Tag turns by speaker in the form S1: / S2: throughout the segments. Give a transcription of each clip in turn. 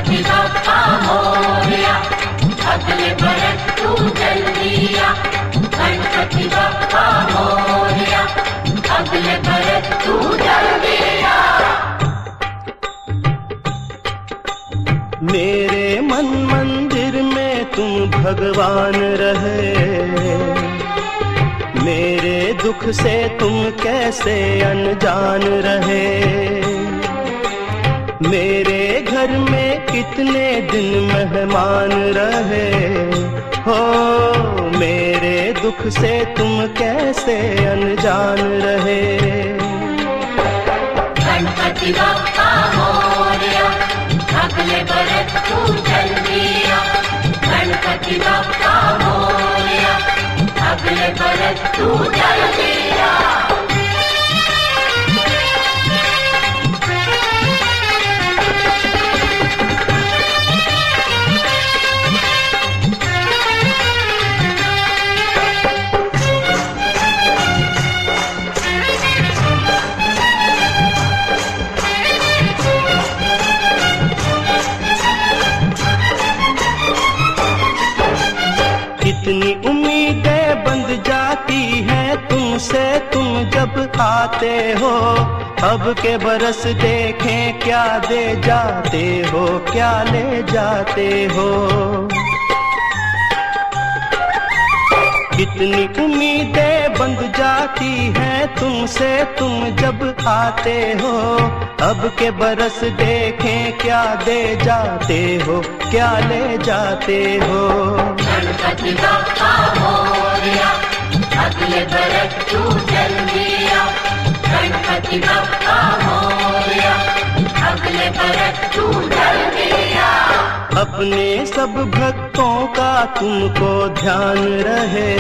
S1: गणपति बप्पा मोरया, अगले बरस तू जल्दी आ। गणपति बप्पा मोरया, अगले बरस तू जल्दी आ।
S2: मेरे मन मंदिर में तुम भगवान रहे, मेरे दुख से तुम कैसे अनजान रहे। मेरे घर में कितने दिन मेहमान रहे हो, मेरे दुख से तुम कैसे अनजान रहे।
S1: गणपति बप्पा मोरया, अगले बरस तू जल्दी आ। गणपति बप्पा मोरया, अगले बरस तू जल्दी आ।
S2: कितनी उम्मीदें बंध जाती हैं तुमसे तुम जब आते हो। अब के बरस देखें क्या दे जाते हो, क्या ले जाते हो। कितनी उम्मीदें बंध जाती हैं तुमसे तुम जब आते हो। अब के बरस देखें क्या दे जाते हो, क्या ले जाते हो।
S1: गणपति बप्पा मोरया, अगले बरस तू जल्दी आ। गणपति बप्पा मोरया, अगले बरस तू जल्दी आ।
S2: अपने सब भक्तों का तुमको ध्यान रहे,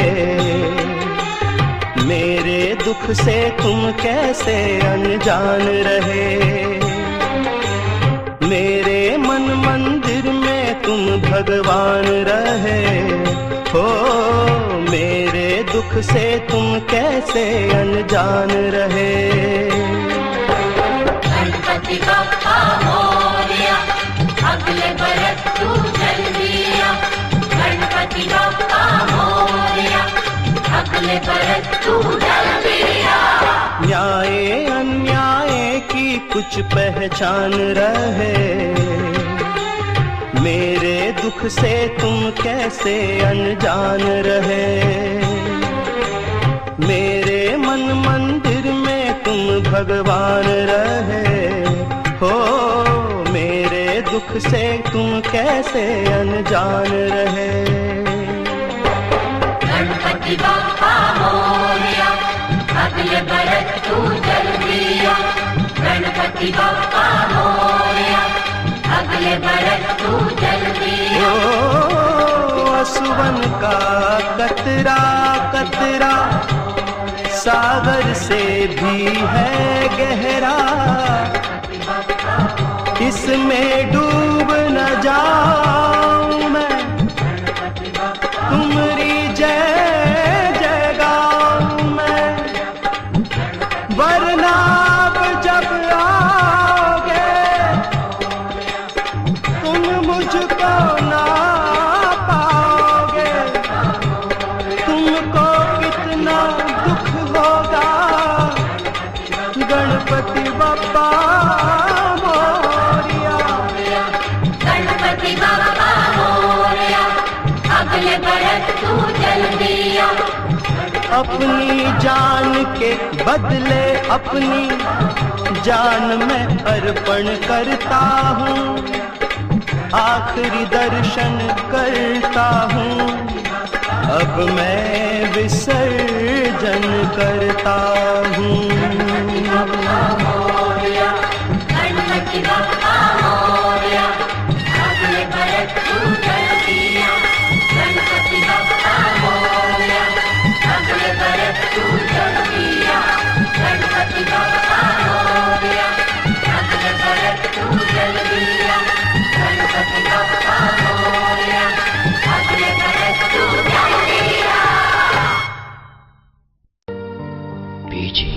S2: मेरे दुख से तुम कैसे अनजान रहे। मेरे मन मंदिर में तुम भगवान रहे हो, मेरे दुख से तुम कैसे अनजान रहे।
S1: गणपति बप्पा मोरया, अगले बरस तू जल्दी आ। गणपति बप्पा मोरया, अगले बरस तू जल्दी आ।
S2: न्याय अन्याय की कुछ पहचान रहे, मेरे दुख से तुम कैसे अनजान रहे। मेरे मन मंदिर में तुम भगवान रहे हो, मेरे दुख से तुम कैसे अनजान रहे।
S1: गणपति बप्पा मोरया, अगले बरस तू जल्दी आ। गणपति बप्पा मोरया, अगले बरस तू जल्दी आ।
S2: सुवन का कतरा कतरा सागर से भी है गहरा, इसमें डूब न जाऊं मैं, तुम्हारी जय जय गाऊं मैं। वरना जब आओगे तुम मुझको ना पाओगे, तुमको कितना दुख होगा। गणपति बप्पा मोरया,
S1: गणपति बप्पा मोरया, अगले बरस तू जल्दी आ।
S2: अपनी जान के बदले अपनी जान मैं अर्पण करता हूँ, आखिरी दर्शन करता हूँ। अब मैं विसर्जन करता हूँ।
S1: गणपति बप्पा मोरया, अगले बरस तू जल्दी आ। गणपति बप्पा मोरया, अगले बरस तू जल्दी आ। गणपति बप्पा मोरया, अगले बरस तू जल्दी आ। गणपति बप्पा मोरया, अगले बरस तू जल्दी आ।
S3: बीजी